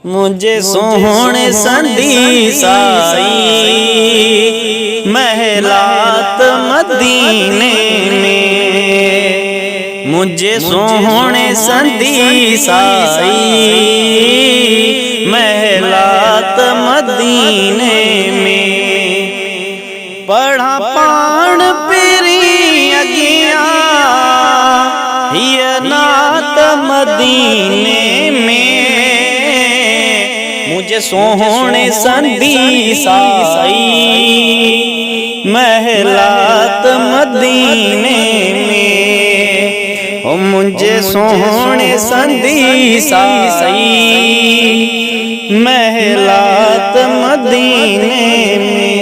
मुझे सोहणे संदी साई महलात मदीने में। मुझे सोहणे संदी साई महलात मदीने में। पढ़ा पाण पिरी अगिया हिय नात मदीने में। मुझे सोहणे संदी साई महलात मदीने में। ओ मुझे सोहणे संदी साई महलात मदीने में।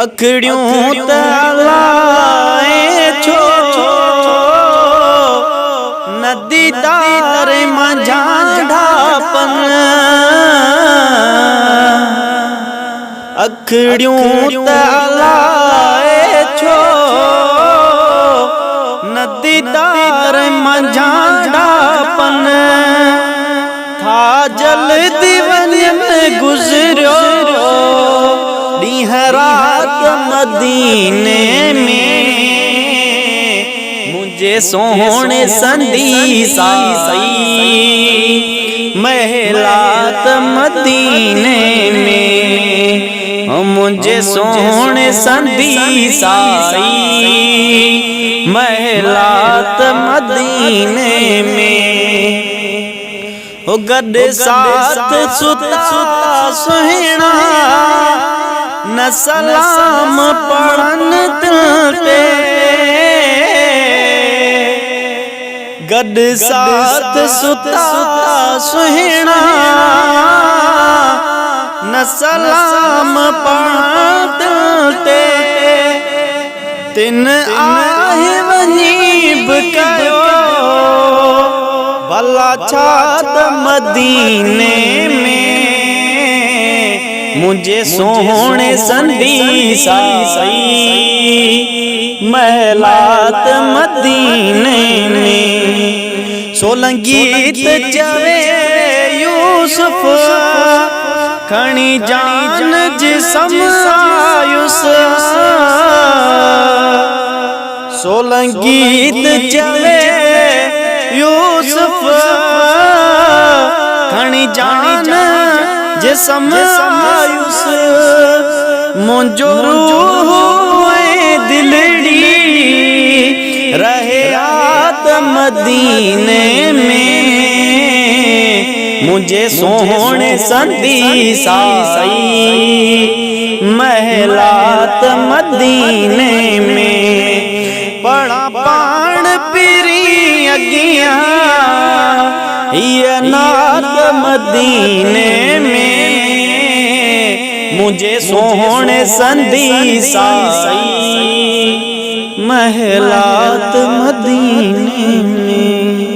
अखड़ियों तलाए छो नदी दार मझा ढापन। अखड़ियों तलाए छो नदी दार मझा ढापन। था जल दीवन गुजरियो रात मदीने में। मुझे सोहणे संदी साई महलात मदीने में। मुझे सोहणे संदी साई महलात मदीने में। ओ गड साथ सुता सुहिणा न सलाम पढ़न दिल पे। गड साथ सुता सुहिणा न सलाम पढ़न दिल पे। तिन आहे वनीब कयो भला छात मदीने में। मुझे सोहणे संदी साई महलात मदीने में। सोलंगीत चवे यूसुफ खणी जान जिसम आयुस। सोलंगीत चवे यूसुफ खणी जान जिसम आयुस। मुझो रूह दिलड़ी रहे रात मदीने में। मुझे सोहणे संदी साई महलात मदीने में। पढ़ा पाण पिरी अगिया हिय नात मदीने में। मुझे सोहणे संदी साई महलात मदीने में।